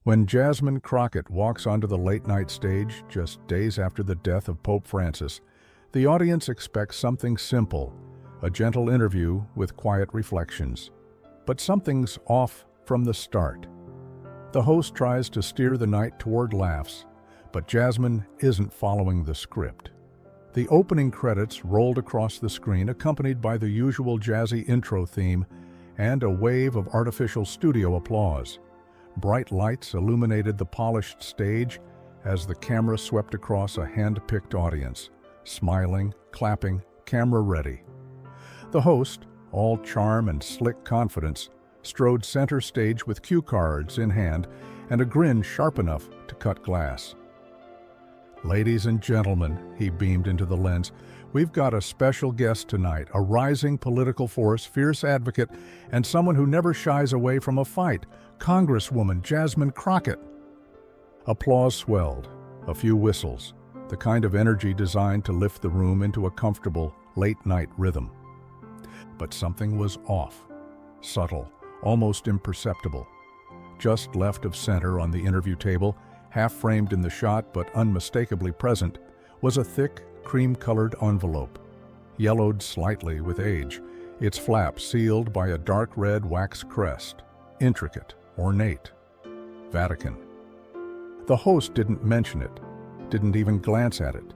When Jasmine Crockett walks onto the late-night stage just days after the death of Pope Francis, the audience expects something simple, a gentle interview with quiet reflections. But something's off from the start. The host tries to steer the night toward laughs, but Jasmine isn't following the script. The opening credits rolled across the screen, accompanied by the usual jazzy intro theme and a wave of artificial studio applause. Bright lights illuminated the polished stage as the camera swept across a hand-picked audience, smiling, clapping, camera ready. The host, all charm and slick confidence, strode center stage with cue cards in hand and a grin sharp enough to cut glass. "Ladies and gentlemen," he beamed into the lens, "we've got a special guest tonight, a rising political force, fierce advocate, and someone who never shies away from a fight, Congresswoman Jasmine Crockett." Applause swelled, a few whistles, the kind of energy designed to lift the room into a comfortable, late-night rhythm. But something was off, subtle, almost imperceptible. Just left of center on the interview table, half-framed in the shot but unmistakably present, was a thick, cream-colored envelope, yellowed slightly with age, its flap sealed by a dark red wax crest, intricate, ornate. Vatican. The host didn't mention it, didn't even glance at it.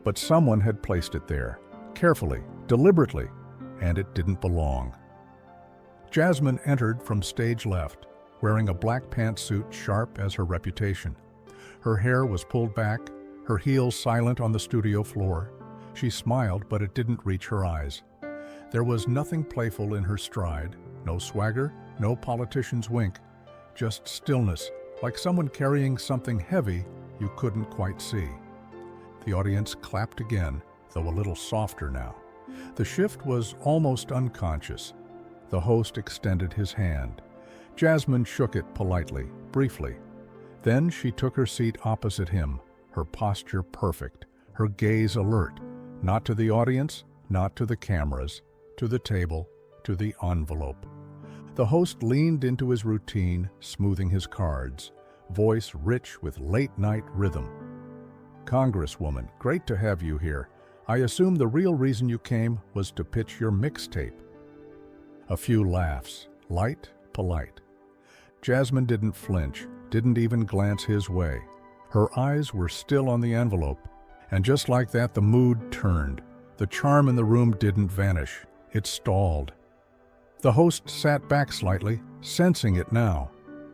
But someone had placed it there, carefully, deliberately, and it didn't belong. Jasmine entered from stage left, wearing a black pantsuit sharp as her reputation. Her hair was pulled back, her heels silent on the studio floor. She smiled, but it didn't reach her eyes. There was nothing playful in her stride, no swagger, no politician's wink, just stillness, like someone carrying something heavy you couldn't quite see. The audience clapped again, though a little softer now. The shift was almost unconscious. The host extended his hand. Jasmine shook it politely, briefly. Then she took her seat opposite him, her posture perfect, her gaze alert, not to the audience, not to the cameras, to the table, to the envelope. The host leaned into his routine, smoothing his cards, voice rich with late-night rhythm. "Congresswoman, great to have you here. I assume the real reason you came was to pitch your mixtape." A few laughs, light, polite. Jasmine didn't flinch, didn't even glance his way. Her eyes were still on the envelope, and just like that the mood turned. The charm in the room didn't vanish, it stalled. The host sat back slightly, sensing it now.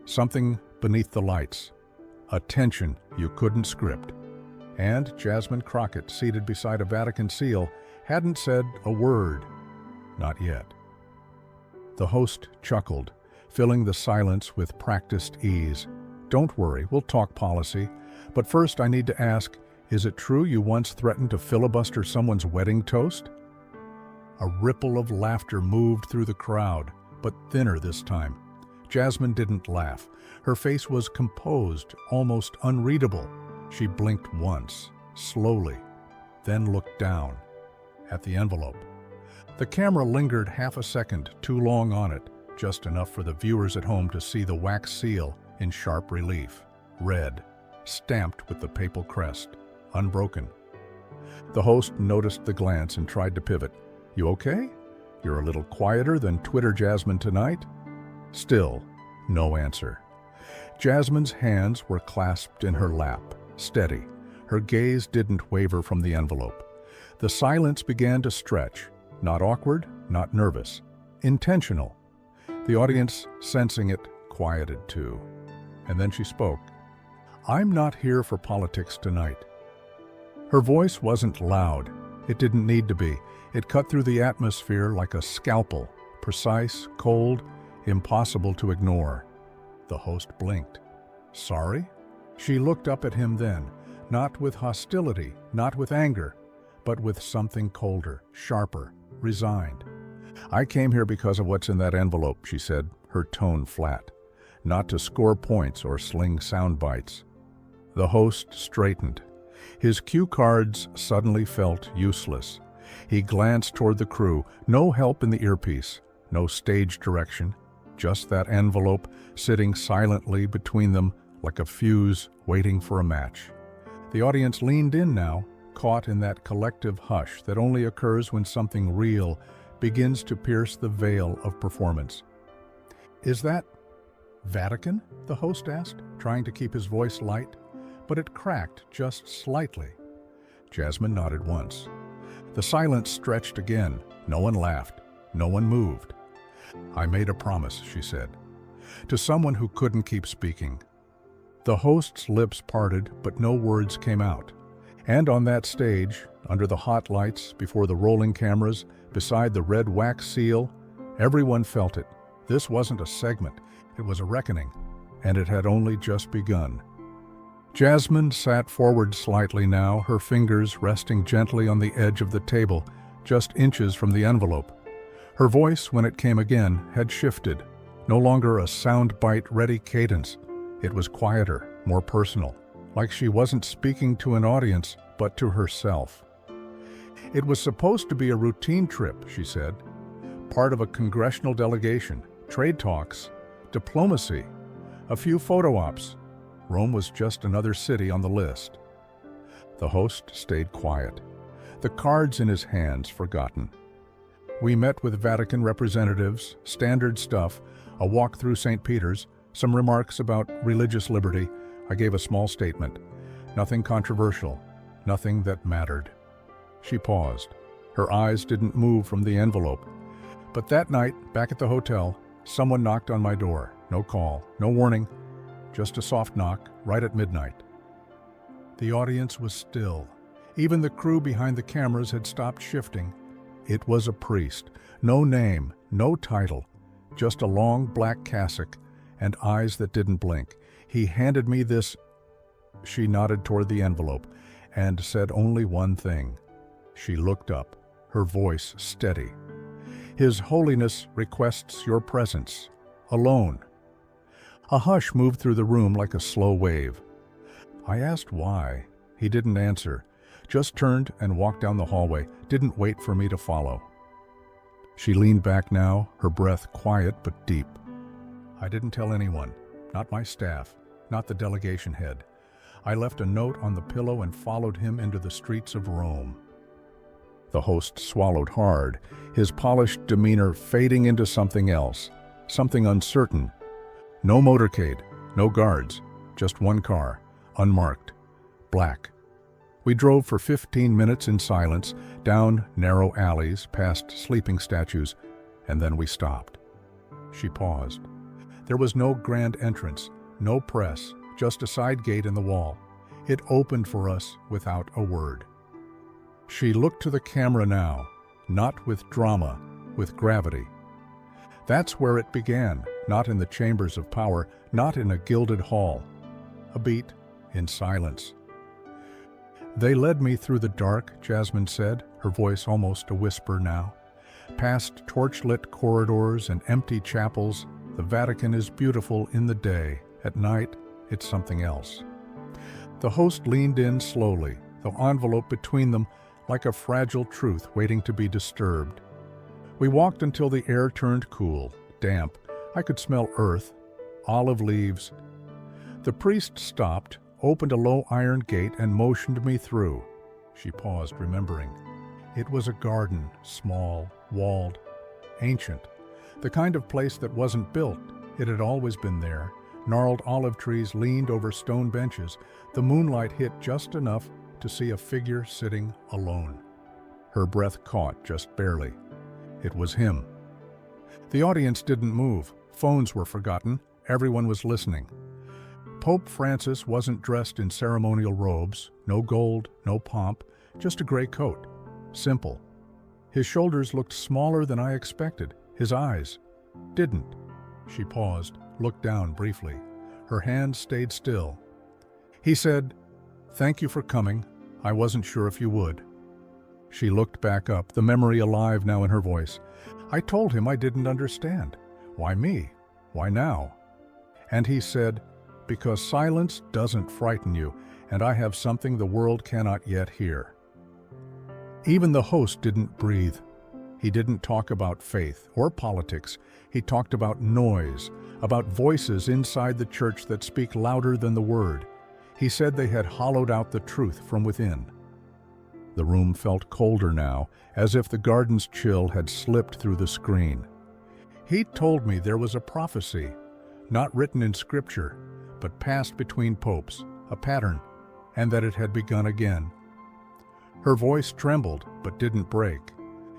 Something beneath the lights. A tension you couldn't script. And Jasmine Crockett, seated beside a Vatican seal, hadn't said a word. Not yet. The host chuckled, filling the silence with practiced ease. "Don't worry, we'll talk policy. But first I need to ask, is it true you once threatened to filibuster someone's wedding toast?" A ripple of laughter moved through the crowd, but thinner this time. Jasmine didn't laugh. Her face was composed, almost unreadable. She blinked once, slowly, then looked down, at the envelope. The camera lingered half a second, too long on it, just enough for the viewers at home to see the wax seal in sharp relief, red, stamped with the papal crest, unbroken. The host noticed the glance and tried to pivot. "You okay? You're a little quieter than Twitter Jasmine tonight?" Still, no answer. Jasmine's hands were clasped in her lap, steady. Her gaze didn't waver from the envelope. The silence began to stretch, not awkward, not nervous, intentional. The audience, sensing it, quieted too. And then she spoke. "I'm not here for politics tonight." Her voice wasn't loud. It didn't need to be. It cut through the atmosphere like a scalpel, precise, cold, impossible to ignore. The host blinked. "Sorry?" She looked up at him then, not with hostility, not with anger, but with something colder, sharper, resigned. "I came here because of what's in that envelope," she said, her tone flat. "Not to score points or sling sound bites." The host straightened. His cue cards suddenly felt useless. He glanced toward the crew. No help in the earpiece, no stage direction, just that envelope sitting silently between them like a fuse waiting for a match. The audience leaned in now, caught in that collective hush that only occurs when something real begins to pierce the veil of performance. "Is that Vatican?" the host asked, trying to keep his voice light, but it cracked just slightly. Jasmine nodded once. The silence stretched again. No one laughed. No one moved. "I made a promise," she said, to someone who couldn't keep speaking. The host's lips parted, but no words came out. And on that stage, under the hot lights, before the rolling cameras, beside the red wax seal, everyone felt it. This wasn't a segment. It was a reckoning, and it had only just begun. Jasmine sat forward slightly now, her fingers resting gently on the edge of the table, just inches from the envelope. Her voice, when it came again, had shifted. No longer a soundbite-ready cadence. It was quieter, more personal, like she wasn't speaking to an audience, but to herself. "It was supposed to be a routine trip," she said. "Part of a congressional delegation, trade talks, diplomacy, a few photo ops. Rome was just another city on the list." The host stayed quiet, the cards in his hands forgotten. "We met with Vatican representatives, standard stuff, a walk through St. Peter's, some remarks about religious liberty. I gave a small statement. Nothing controversial, nothing that mattered." She paused. Her eyes didn't move from the envelope. But that night, back at the hotel, someone knocked on my door. No call, no warning, just a soft knock right at midnight. The audience was still. Even the crew behind the cameras had stopped shifting. It was a priest. No name, no title, just a long black cassock and eyes that didn't blink. He handed me this. She nodded toward the envelope and said only one thing. She looked up, her voice steady. "His Holiness requests your presence, alone." A hush moved through the room like a slow wave. I asked why. He didn't answer, just turned and walked down the hallway, didn't wait for me to follow. She leaned back now, her breath quiet but deep. "I didn't tell anyone, not my staff, not the delegation head. I left a note on the pillow and followed him into the streets of Rome." The host swallowed hard, his polished demeanor fading into something else, something uncertain. No motorcade, no guards, just one car, unmarked, black. We drove for 15 minutes in silence, down narrow alleys, past sleeping statues, and then we stopped. She paused. There was no grand entrance, no press, just a side gate in the wall. It opened for us without a word. She looked to the camera now, not with drama, with gravity. That's where it began, not in the chambers of power, not in a gilded hall. A beat, in silence. "They led me through the dark," Jasmine said, her voice almost a whisper now. "Past torchlit corridors and empty chapels. The Vatican is beautiful in the day. At night, it's something else." The host leaned in slowly, the envelope between them like a fragile truth waiting to be disturbed. We walked until the air turned cool, damp. I could smell earth, olive leaves. The priest stopped, opened a low iron gate and motioned me through. She paused, remembering. It was a garden, small, walled, ancient. The kind of place that wasn't built. It had always been there. Gnarled olive trees leaned over stone benches. The moonlight hit just enough to see a figure sitting alone. Her breath caught just barely. It was him. The audience didn't move. Phones were forgotten. Everyone was listening. Pope Francis wasn't dressed in ceremonial robes, no gold, no pomp, just a gray coat. Simple. His shoulders looked smaller than I expected. His eyes didn't. She paused, looked down briefly. Her hands stayed still. He said, "Thank you for coming. I wasn't sure if you would." She looked back up, the memory alive now in her voice. "I told him I didn't understand. Why me? Why now?" And he said, "Because silence doesn't frighten you, and I have something the world cannot yet hear." Even the host didn't breathe. He didn't talk about faith or politics. He talked about noise, about voices inside the church that speak louder than the word. He said they had hollowed out the truth from within. The room felt colder now, as if the garden's chill had slipped through the screen. He told me there was a prophecy, not written in scripture, but passed between popes, a pattern, and that it had begun again. Her voice trembled, but didn't break.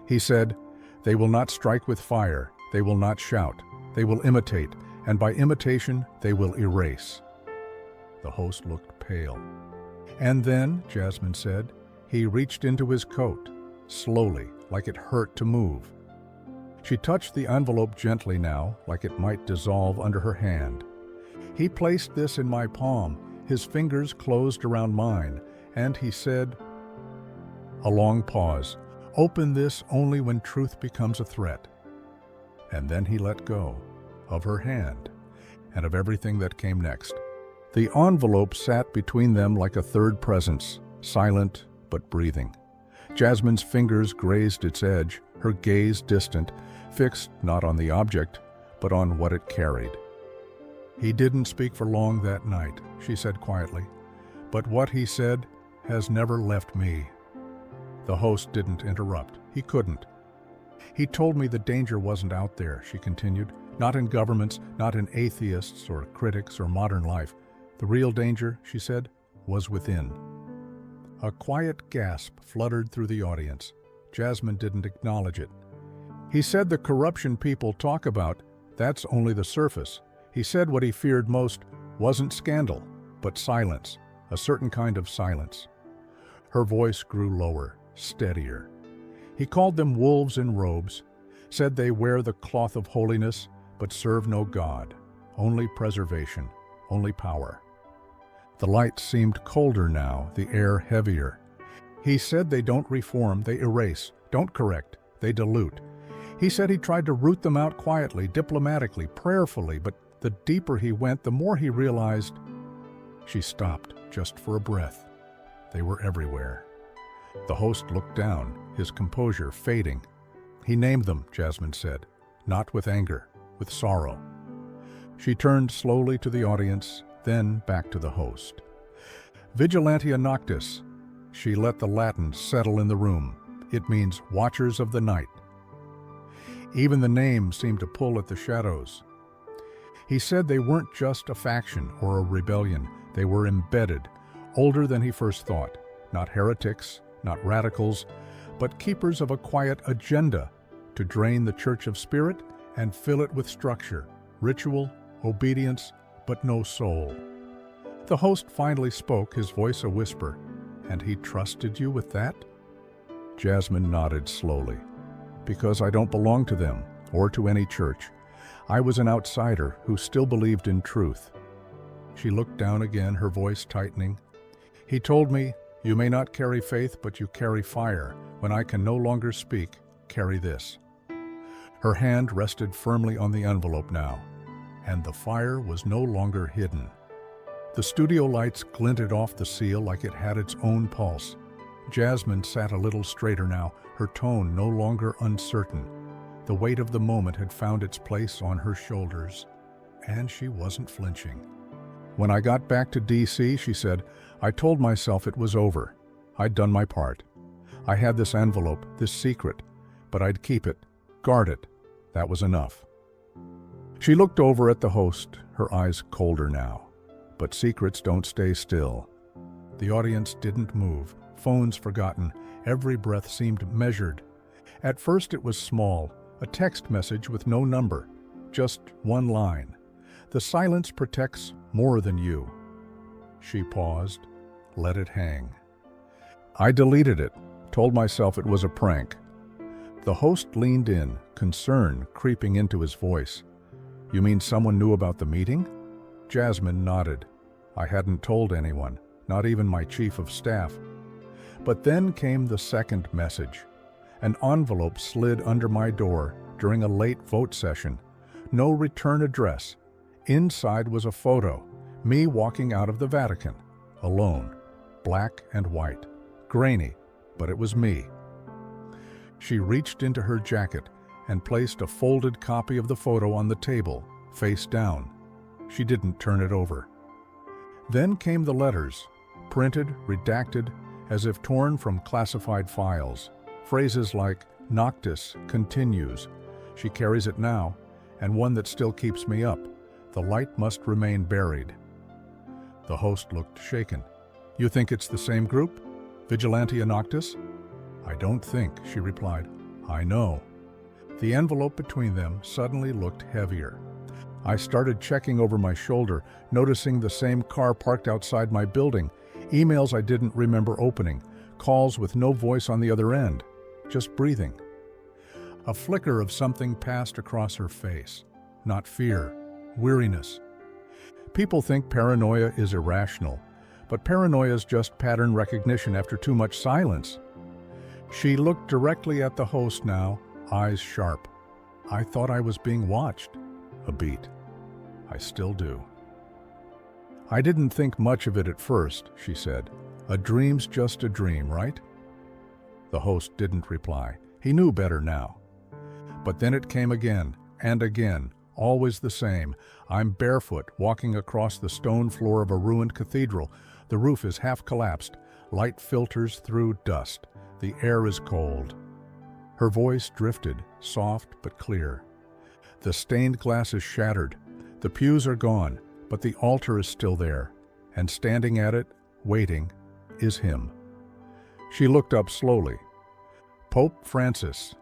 He said, "They will not strike with fire, they will not shout, they will imitate, and by imitation they will erase." The host looked pale. "And then," Jasmine said, "he reached into his coat, slowly, like it hurt to move." She touched the envelope gently now, like it might dissolve under her hand. "He placed this in my palm, his fingers closed around mine, and he said," a long pause, "Open this only when truth becomes a threat." And then he let go of her hand and of everything that came next. The envelope sat between them like a third presence, silent but breathing. Jasmine's fingers grazed its edge, her gaze distant, fixed not on the object, but on what it carried. "He didn't speak for long that night," she said quietly, "but what he said has never left me." The host didn't interrupt. He couldn't. "He told me the danger wasn't out there," she continued, "not in governments, not in atheists or critics or modern life. The real danger," she said, "was within." A quiet gasp fluttered through the audience. Jasmine didn't acknowledge it. "He said the corruption people talk about, that's only the surface. He said what he feared most wasn't scandal, but silence, a certain kind of silence." Her voice grew lower, steadier. "He called them wolves in robes, said they wear the cloth of holiness, but serve no God, only preservation, only power." The light seemed colder now, the air heavier. "He said they don't reform, they erase, don't correct, they dilute. He said he tried to root them out quietly, diplomatically, prayerfully, but the deeper he went, the more he realized." She stopped, just for a breath. They were everywhere. The host looked down, his composure fading. "He named them," Jasmine said, "not with anger, with sorrow." She turned slowly to the audience, then back to the host. "Vigilantia Noctis." She let the Latin settle in the room. It means watchers of the night. Even the name seemed to pull at the shadows. He said they weren't just a faction or a rebellion. They were embedded, older than he first thought. Not heretics, not radicals, but keepers of a quiet agenda to drain the church of spirit and fill it with structure, ritual, obedience, but no soul. The host finally spoke, his voice a whisper. "And he trusted you with that?" Jasmine nodded slowly. "Because I don't belong to them, or to any church. I was an outsider who still believed in truth." She looked down again, her voice tightening. "He told me, 'You may not carry faith, but you carry fire. When I can no longer speak, carry this.'" Her hand rested firmly on the envelope now, and the fire was no longer hidden. The studio lights glinted off the seal like it had its own pulse. Jasmine sat a little straighter now, her tone no longer uncertain. The weight of the moment had found its place on her shoulders, and she wasn't flinching. "When I got back to D.C., she said, I told myself it was over. I'd done my part. I had this envelope, this secret, but I'd keep it, guard it. That was enough." She looked over at the host, her eyes colder now. But secrets don't stay still. The audience didn't move, phones forgotten, every breath seemed measured. At first it was small, a text message with no number, just one line. "The silence protects more than you." She paused, let it hang. "I deleted it, told myself it was a prank." The host leaned in, concern creeping into his voice. "You mean someone knew about the meeting?" Jasmine nodded. "I hadn't told anyone, not even my chief of staff." But then came the second message. An envelope slid under my door during a late vote session. No return address. Inside was a photo, me walking out of the Vatican, alone, black and white, grainy, but it was me. She reached into her jacket and placed a folded copy of the photo on the table, face down. She didn't turn it over. Then came the letters, printed, redacted, as if torn from classified files. Phrases like, Noctis continues, she carries it now, and one that still keeps me up, the light must remain buried. The host looked shaken. You think it's the same group? Vigilantia Noctis? I don't think, she replied. I know. The envelope between them suddenly looked heavier. I started checking over my shoulder, noticing the same car parked outside my building, emails I didn't remember opening, calls with no voice on the other end, just breathing. A flicker of something passed across her face. Not fear, weariness. People think paranoia is irrational, but paranoia is just pattern recognition after too much silence. She looked directly at the host now, eyes sharp. I thought I was being watched. A beat. I still do. I didn't think much of it at first, she said. A dream's just a dream, right? The host didn't reply. He knew better now. But then it came again, and again, always the same. I'm barefoot, walking across the stone floor of a ruined cathedral. The roof is half collapsed. Light filters through dust. The air is cold. Her voice drifted, soft but clear. The stained glass is shattered. The pews are gone, but the altar is still there. And standing at it, waiting, is him. She looked up slowly. Pope Francis.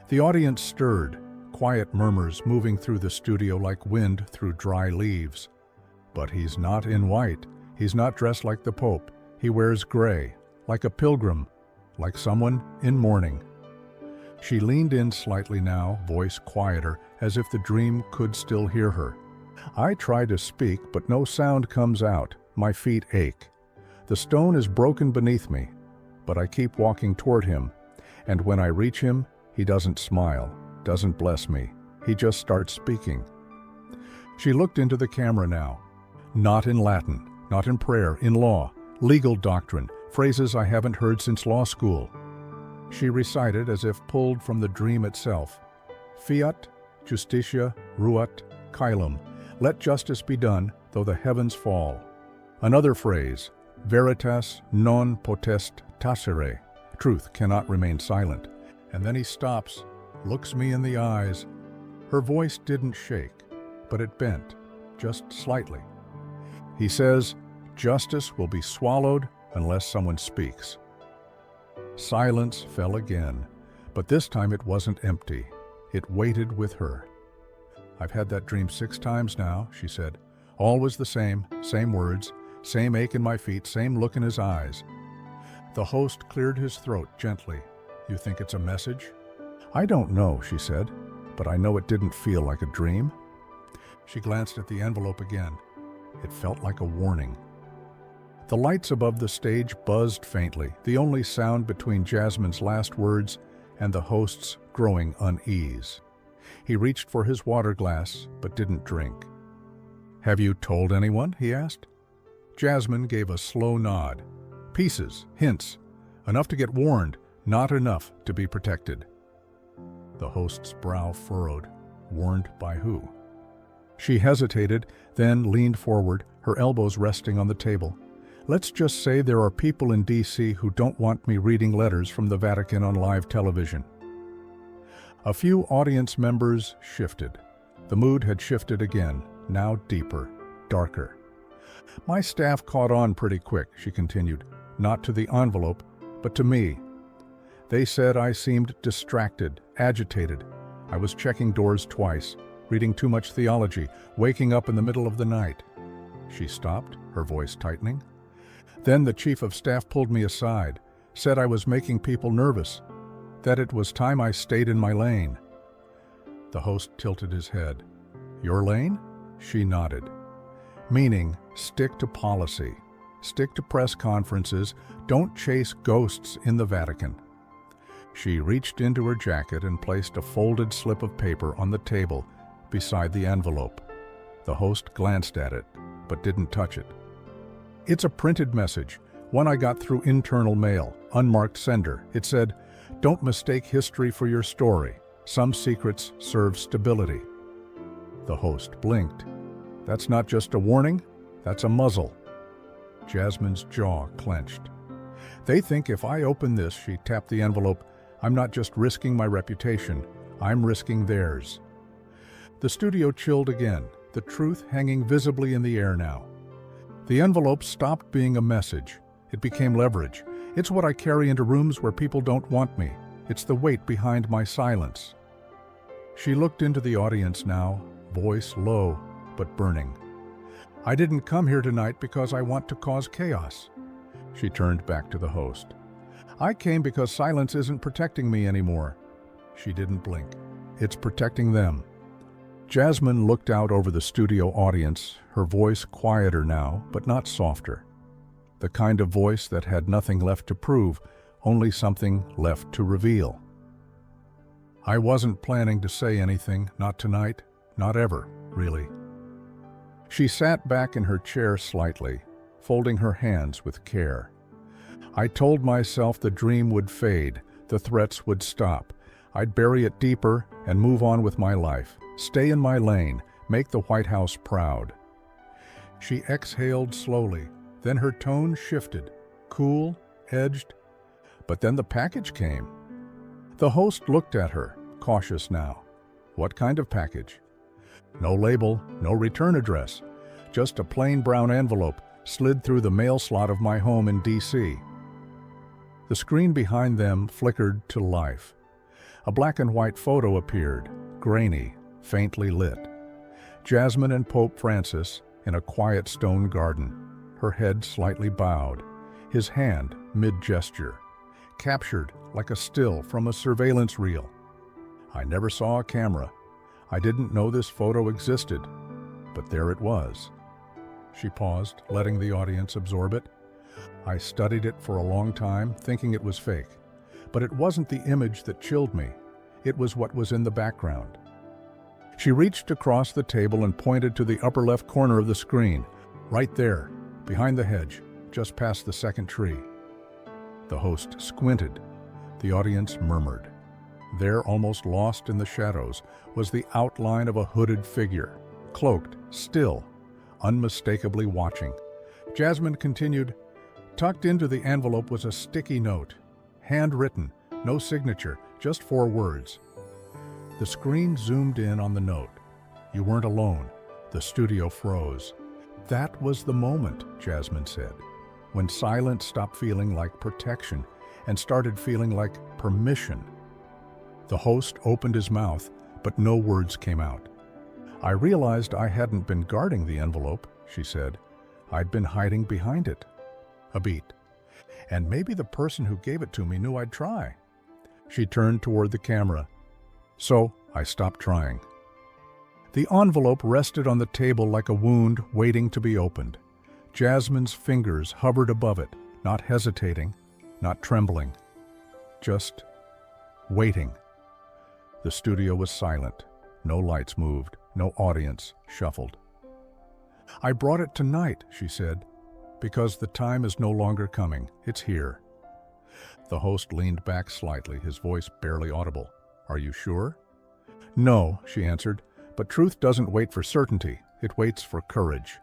The audience stirred, quiet murmurs moving through the studio like wind through dry leaves. But he's not in white. He's not dressed like the Pope. He wears gray, like a pilgrim, like someone in mourning. She leaned in slightly now, voice quieter, as if the dream could still hear her. I try to speak, but no sound comes out. My feet ache. The stone is broken beneath me, but I keep walking toward him, and when I reach him, he doesn't smile, doesn't bless me. He just starts speaking. She looked into the camera now. Not in Latin, not in prayer, in law, legal doctrine, phrases I haven't heard since law school. She recited as if pulled from the dream itself. Fiat, justitia, ruat, caelum. Let justice be done, though the heavens fall. Another phrase, veritas non potest tacere. Truth cannot remain silent. And then he stops, looks me in the eyes. Her voice didn't shake, but it bent, just slightly. He says, justice will be swallowed unless someone speaks. Silence fell again, but this time it wasn't empty. It waited with her. I've had that dream 6 times now, she said. Always the same words, same ache in my feet, same look in his eyes. The host cleared his throat gently. You think it's a message? I don't know, she said, but I know it didn't feel like a dream. She glanced at the envelope again. It felt like a warning. The lights above the stage buzzed faintly, the only sound between Jasmine's last words and the host's growing unease. He reached for his water glass, but didn't drink. Have you told anyone? He asked. Jasmine gave a slow nod. Pieces, hints, enough to get warned, not enough to be protected. The host's brow furrowed. Warned by who? She hesitated, then leaned forward, her elbows resting on the table. Let's just say there are people in D.C. who don't want me reading letters from the Vatican on live television. A few audience members shifted. The mood had shifted again, now deeper, darker. My staff caught on pretty quick, she continued, not to the envelope, but to me. They said I seemed distracted, agitated. I was checking doors twice, reading too much theology, waking up in the middle of the night. She stopped, her voice tightening. Then the chief of staff pulled me aside, said I was making people nervous, that it was time I stayed in my lane. The host tilted his head. Your lane? She nodded. Meaning, stick to policy, stick to press conferences, don't chase ghosts in the Vatican. She reached into her jacket and placed a folded slip of paper on the table beside the envelope. The host glanced at it, but didn't touch it. It's a printed message, one I got through internal mail, unmarked sender. It said, Don't mistake history for your story. Some secrets serve stability. The host blinked. That's not just a warning, that's a muzzle. Jasmine's jaw clenched. They think if I open this, she tapped the envelope, I'm not just risking my reputation, I'm risking theirs. The studio chilled again, the truth hanging visibly in the air now. The envelope stopped being a message. It became leverage. It's what I carry into rooms where people don't want me. It's the weight behind my silence. She looked into the audience now, voice low but burning. I didn't come here tonight because I want to cause chaos. She turned back to the host. I came because silence isn't protecting me anymore. She didn't blink. It's protecting them. Jasmine looked out over the studio audience, her voice quieter now, but not softer. The kind of voice that had nothing left to prove, only something left to reveal. I wasn't planning to say anything, not tonight, not ever, really. She sat back in her chair slightly, folding her hands with care. I told myself the dream would fade, the threats would stop. I'd bury it deeper and move on with my life, stay in my lane, make the White House proud. She exhaled slowly, then her tone shifted, cool, edged. But then the package came. The host looked at her, cautious now. What kind of package? No label, no return address, just a plain brown envelope slid through the mail slot of my home in D.C. The screen behind them flickered to life. A black and white photo appeared, grainy, faintly lit. Jasmine and Pope Francis in a quiet stone garden, her head slightly bowed, his hand mid-gesture, captured like a still from a surveillance reel. I never saw a camera. I didn't know this photo existed, but there it was. She paused, letting the audience absorb it. I studied it for a long time, thinking it was fake. But it wasn't the image that chilled me. It was what was in the background. She reached across the table and pointed to the upper left corner of the screen, right there, behind the hedge, just past the second tree. The host squinted. The audience murmured. There, almost lost in the shadows, was the outline of a hooded figure, cloaked, still, unmistakably watching. Jasmine continued, tucked into the envelope was a sticky note, handwritten, no signature, just 4 words. The screen zoomed in on the note. You weren't alone. The studio froze. That was the moment, Jasmine said, when silence stopped feeling like protection and started feeling like permission. The host opened his mouth, but no words came out. I realized I hadn't been guarding the envelope, she said. I'd been hiding behind it. A beat. And maybe the person who gave it to me knew I'd try. She turned toward the camera. So I stopped trying. The envelope rested on the table like a wound waiting to be opened. Jasmine's fingers hovered above it, not hesitating, not trembling, just waiting. The studio was silent. No lights moved, no audience shuffled. I brought it tonight, she said, because the time is no longer coming. It's here. The host leaned back slightly, his voice barely audible. Are you sure? No, she answered, but truth doesn't wait for certainty. It waits for courage.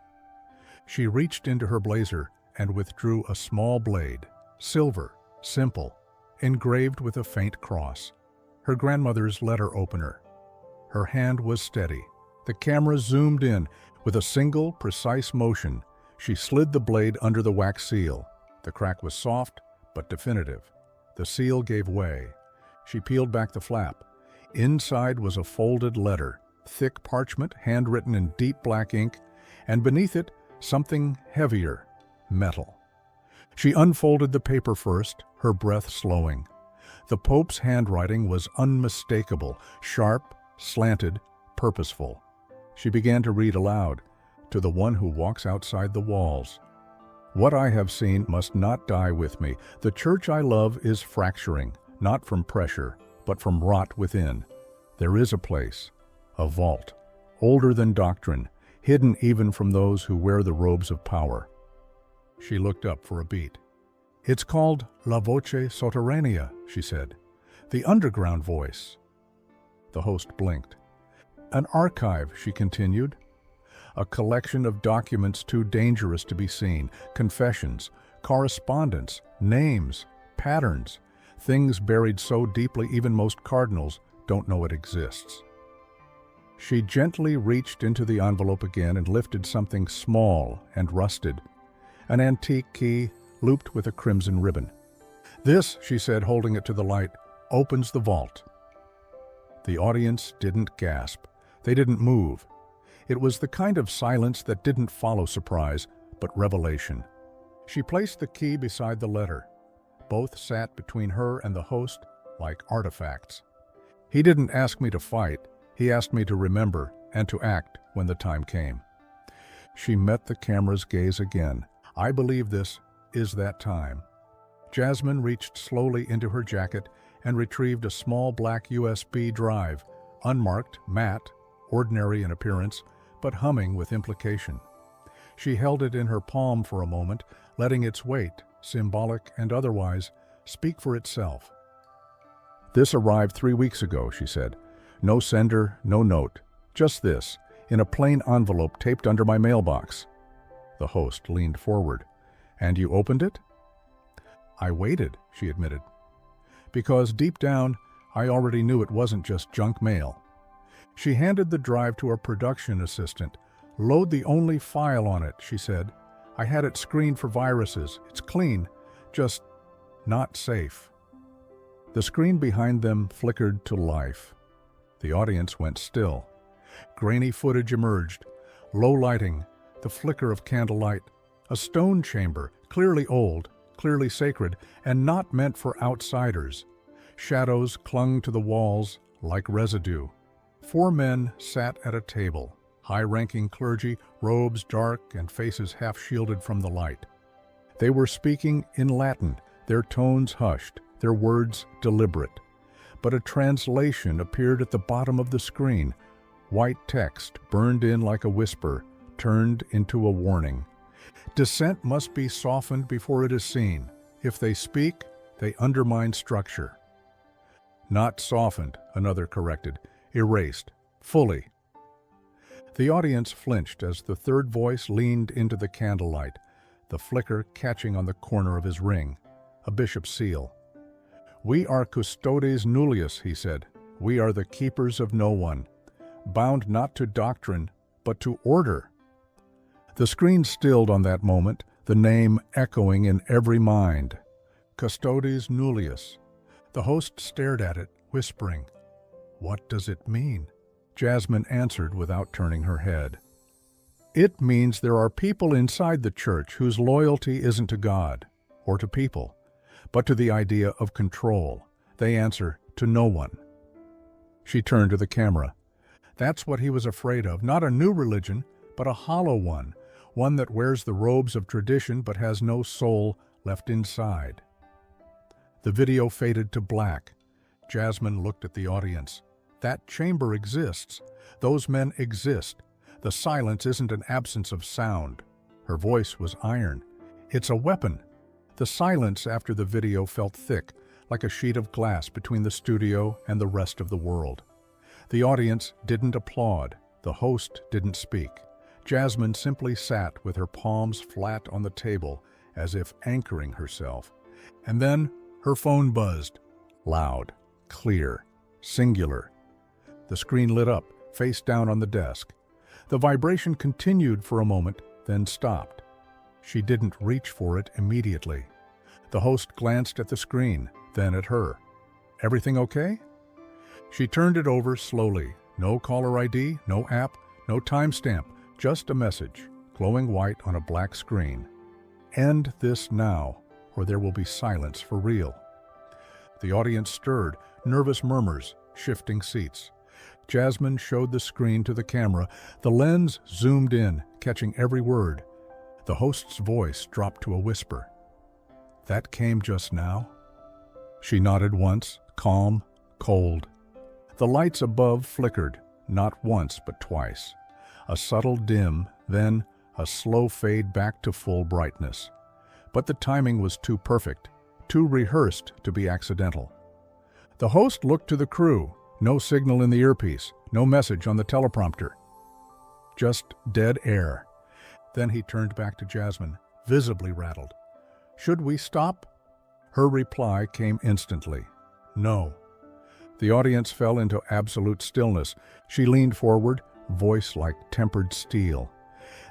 She reached into her blazer and withdrew a small blade, silver, simple, engraved with a faint cross. Her grandmother's letter opener. Her hand was steady. The camera zoomed in. With a single, precise motion, she slid the blade under the wax seal. The crack was soft, but definitive. The seal gave way. She peeled back the flap. Inside was a folded letter, thick parchment, handwritten in deep black ink, and beneath it, something heavier, metal. She unfolded the paper first, her breath slowing. The Pope's handwriting was unmistakable, sharp, slanted, purposeful. She began to read aloud, to the one who walks outside the walls. What I have seen must not die with me. The church I love is fracturing, not from pressure, but from rot within. There is a place, a vault, older than doctrine, hidden even from those who wear the robes of power. She looked up for a beat. It's called La Voce Sotterranea, she said. The underground voice. The host blinked. An archive, she continued. A collection of documents too dangerous to be seen. Confessions, correspondence, names, patterns. Things buried so deeply even most cardinals don't know it exists. She gently reached into the envelope again and lifted something small and rusted. An antique key looped with a crimson ribbon. "This," she said, holding it to the light, "opens the vault." The audience didn't gasp. They didn't move. It was the kind of silence that didn't follow surprise, but revelation. She placed the key beside the letter. Both sat between her and the host like artifacts. "He didn't ask me to fight. He asked me to remember and to act when the time came." She met the camera's gaze again. "I believe this is that time." Jasmine reached slowly into her jacket and retrieved a small black USB drive, unmarked, matte, ordinary in appearance, but humming with implication. She held it in her palm for a moment, letting its weight, symbolic and otherwise, speak for itself. "This arrived 3 weeks ago," she said. "No sender, no note. Just this, in a plain envelope taped under my mailbox." The host leaned forward. "And you opened it?" "I waited," she admitted. "Because deep down, I already knew it wasn't just junk mail." She handed the drive to a production assistant. "Load the only file on it," she said. "I had it screened for viruses. It's clean, just not safe." The screen behind them flickered to life. The audience went still. Grainy footage emerged. Low lighting, the flicker of candlelight, a stone chamber, clearly old, clearly sacred, and not meant for outsiders. Shadows clung to the walls like residue. 4 men sat at a table, high-ranking clergy, robes dark and faces half-shielded from the light. They were speaking in Latin, their tones hushed, their words deliberate. But a translation appeared at the bottom of the screen. White text, burned in like a whisper, turned into a warning. Dissent must be softened before it is seen. If they speak, they undermine structure. "Not softened," another corrected. "Erased. Fully." The audience flinched as the third voice leaned into the candlelight, the flicker catching on the corner of his ring, a bishop's seal. "We are custodes nullius," he said. "We are the keepers of no one, bound not to doctrine, but to order." The screen stilled on that moment, the name echoing in every mind. Custodes nullius. The host stared at it, whispering, "What does it mean?" Jasmine answered without turning her head. "It means there are people inside the church whose loyalty isn't to God or to people, but to the idea of control. They answer to no one." She turned to the camera. "That's what he was afraid of, not a new religion, but a hollow one that wears the robes of tradition but has no soul left inside." The video faded to black. Jasmine looked at the audience. That chamber exists. Those men exist. The silence isn't an absence of sound. Her voice was iron. It's a weapon. The silence after the video felt thick, like a sheet of glass between the studio and the rest of the world. The audience didn't applaud. The host didn't speak. Jasmine simply sat with her palms flat on the table, as if anchoring herself. And then her phone buzzed. Loud, clear, singular. The screen lit up, face down on the desk. The vibration continued for a moment, then stopped. She didn't reach for it immediately. The host glanced at the screen, then at her. "Everything okay?" She turned it over slowly. No caller ID, no app, no timestamp, just a message, glowing white on a black screen. "End this now, or there will be silence for real." The audience stirred, nervous murmurs, shifting seats. Jasmine showed the screen to the camera. The lens zoomed in, catching every word. The host's voice dropped to a whisper. "That came just now?" She nodded once, calm, cold. The lights above flickered, not once but twice. A subtle dim, then a slow fade back to full brightness. But the timing was too perfect, too rehearsed to be accidental. The host looked to the crew. No signal in the earpiece, no message on the teleprompter. Just dead air. Then he turned back to Jasmine, visibly rattled. "Should we stop?" Her reply came instantly. "No." The audience fell into absolute stillness. She leaned forward, voice like tempered steel.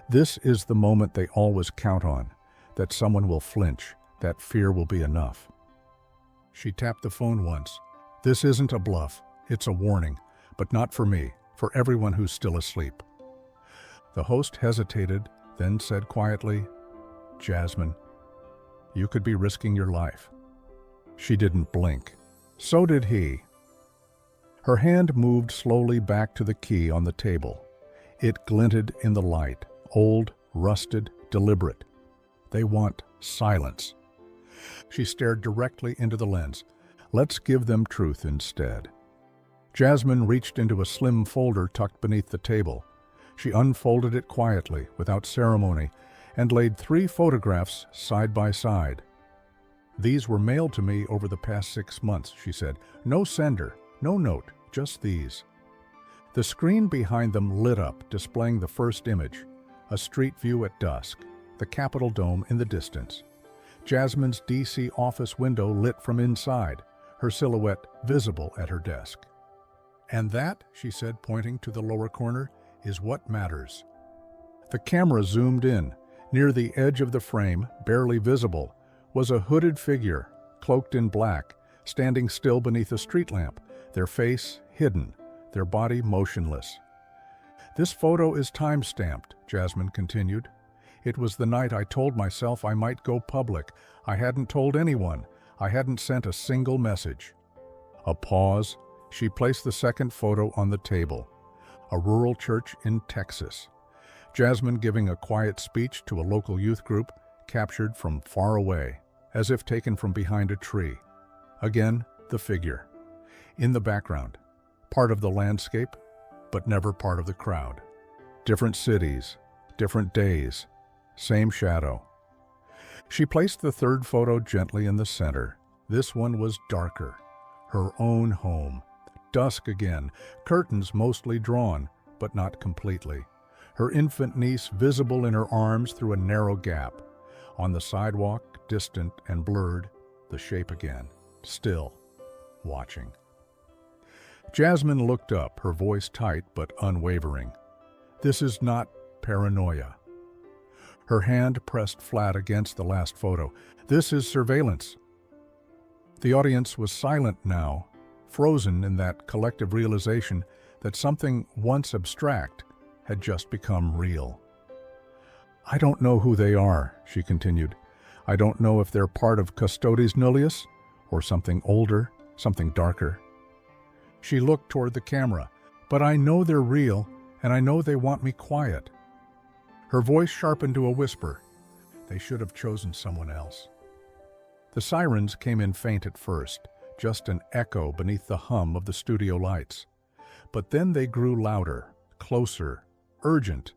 This is the moment they always count on, that someone will flinch, that fear will be enough. She tapped the phone once. "This isn't a bluff, it's a warning, but not for me, for everyone who's still asleep." The host hesitated, then said quietly, "Jasmine, you could be risking your life." She didn't blink. So did he. Her hand moved slowly back to the key on the table. It glinted in the light, old, rusted, deliberate. They want silence. She stared directly into the lens. Let's give them truth instead. Jasmine reached into a slim folder tucked beneath the table. She unfolded it quietly, without ceremony, and laid 3 photographs side by side. "These were mailed to me over the past 6 months," she said. "No sender, no note, just these." The screen behind them lit up, displaying the first image, a street view at dusk, the Capitol dome in the distance. Jasmine's D.C. office window lit from inside, her silhouette visible at her desk. "And that," she said, pointing to the lower corner, "is what matters." The camera zoomed in. Near the edge of the frame, barely visible, was a hooded figure, cloaked in black, standing still beneath a street lamp, their face hidden, their body motionless. "This photo is time-stamped," Jasmine continued. "It was the night I told myself I might go public. I hadn't told anyone. I hadn't sent a single message." A pause. She placed the second photo on the table. A rural church in Texas. Jasmine giving a quiet speech to a local youth group, captured from far away, as if taken from behind a tree. Again, the figure. In the background. Part of the landscape, but never part of the crowd. Different cities, different days, same shadow. She placed the third photo gently in the center. This one was darker. Her own home. Dusk again, curtains mostly drawn, but not completely. Her infant niece visible in her arms through a narrow gap. On the sidewalk, distant and blurred, the shape again, still, watching. Jasmine looked up, her voice tight but unwavering. "This is not paranoia." Her hand pressed flat against the last photo. "This is surveillance." The audience was silent now, frozen in that collective realization that something once abstract had just become real. "I don't know who they are," she continued. "I don't know if they're part of Custodes Nullius or something older, something darker." She looked toward the camera. "But I know they're real, and I know they want me quiet." Her voice sharpened to a whisper. They should have chosen someone else. The sirens came in faint at first, just an echo beneath the hum of the studio lights. But then they grew louder, closer, urgent.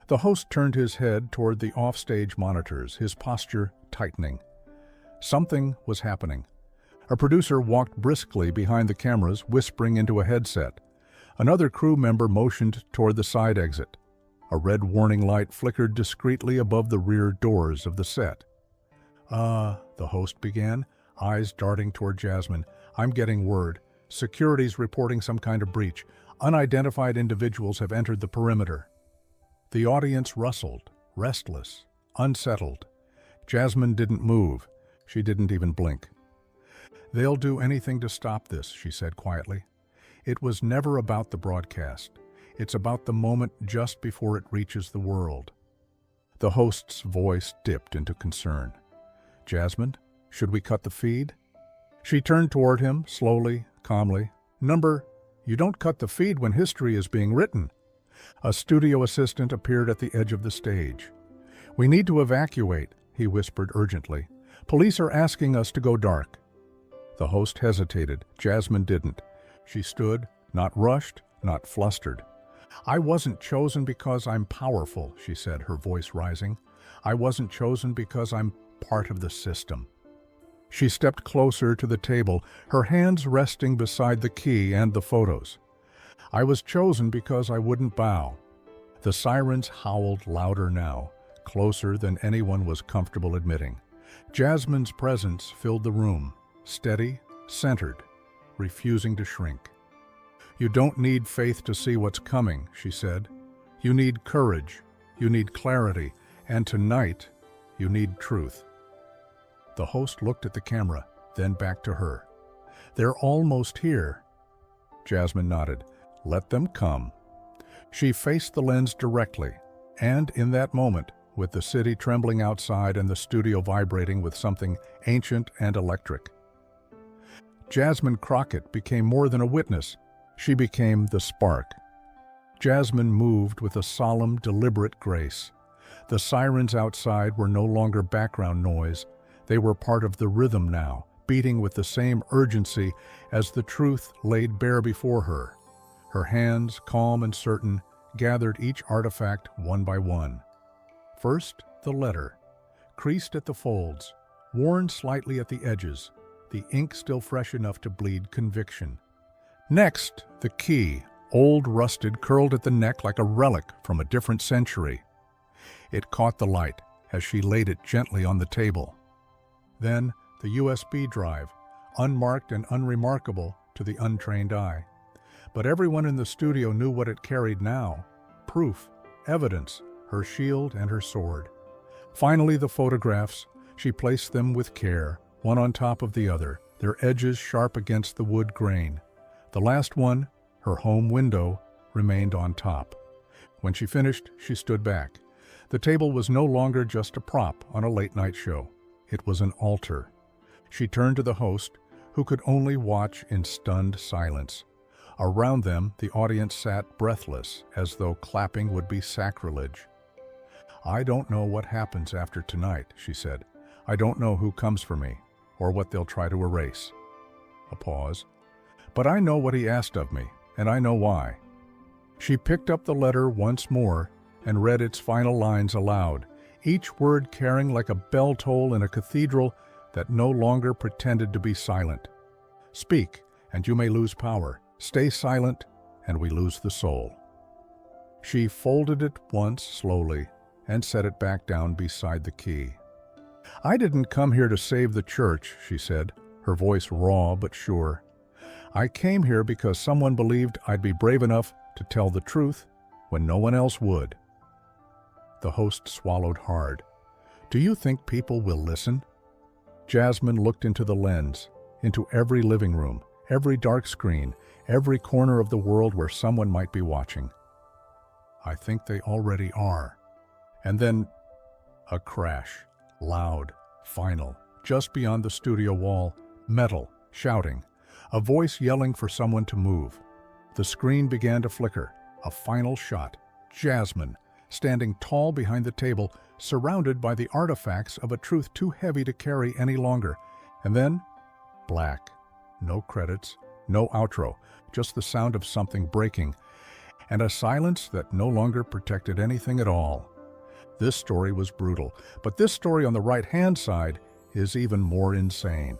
The host turned his head toward the offstage monitors, his posture tightening. Something was happening. A producer walked briskly behind the cameras, whispering into a headset. Another crew member motioned toward the side exit. A red warning light flickered discreetly above the rear doors of the set. The host began, eyes darting toward Jasmine. "I'm getting word. Security's reporting some kind of breach. Unidentified individuals have entered the perimeter." The audience rustled, restless, unsettled. Jasmine didn't move. She didn't even blink. "They'll do anything to stop this," she said quietly. "It was never about the broadcast. It's about the moment just before it reaches the world." The host's voice dipped into concern. "Jasmine, should we cut the feed?" She turned toward him, slowly, calmly. You don't cut the feed when history is being written." A studio assistant appeared at the edge of the stage. "We need to evacuate," he whispered urgently. "Police are asking us to go dark." The host hesitated. Jasmine didn't. She stood, not rushed, not flustered. "I wasn't chosen because I'm powerful," she said, her voice rising. "I wasn't chosen because I'm part of the system." She stepped closer to the table, her hands resting beside the key and the photos. I was chosen because I wouldn't bow. The sirens howled louder now, closer than anyone was comfortable admitting. Jasmine's presence filled the room, steady, centered, refusing to shrink. "You don't need faith to see what's coming," she said. "You need courage, you need clarity, and tonight, you need truth." The host looked at the camera, then back to her. "They're almost here." Jasmine nodded. "Let them come." She faced the lens directly, and in that moment, with the city trembling outside and the studio vibrating with something ancient and electric, Jasmine Crockett became more than a witness. She became the spark. Jasmine moved with a solemn, deliberate grace. The sirens outside were no longer background noise. They were part of the rhythm now, beating with the same urgency as the truth laid bare before her. Her hands, calm and certain, gathered each artifact one by one. First, the letter, creased at the folds, worn slightly at the edges, the ink still fresh enough to bleed conviction. Next, the key, old, rusted, curled at the neck like a relic from a different century. It caught the light as she laid it gently on the table. Then, the USB drive, unmarked and unremarkable to the untrained eye. But everyone in the studio knew what it carried now: proof, evidence, her shield and her sword. Finally, the photographs. She placed them with care, one on top of the other, their edges sharp against the wood grain. The last one, her home window, remained on top. When she finished, she stood back. The table was no longer just a prop on a late-night show. It was an altar. She turned to the host, who could only watch in stunned silence. Around them, the audience sat breathless, as though clapping would be sacrilege. "I don't know what happens after tonight," she said. "I don't know who comes for me, or what they'll try to erase." A pause. "But I know what he asked of me, and I know why." She picked up the letter once more and read its final lines aloud, each word carrying like a bell toll in a cathedral that no longer pretended to be silent. "Speak, and you may lose power. Stay silent, and we lose the soul." She folded it once slowly and set it back down beside the key. "I didn't come here to save the church," she said, her voice raw but sure. "I came here because someone believed I'd be brave enough to tell the truth when no one else would." The host swallowed hard. "Do you think people will listen?" Jasmine looked into the lens, into every living room, every dark screen, every corner of the world where someone might be watching. "I think they already are." And then, a crash, loud, final, just beyond the studio wall, metal, shouting, a voice yelling for someone to move. The screen began to flicker, a final shot. Jasmine, standing tall behind the table, surrounded by the artifacts of a truth too heavy to carry any longer. And then, black. No credits, no outro, just the sound of something breaking, and a silence that no longer protected anything at all. This story was brutal, but this story on the right-hand side is even more insane.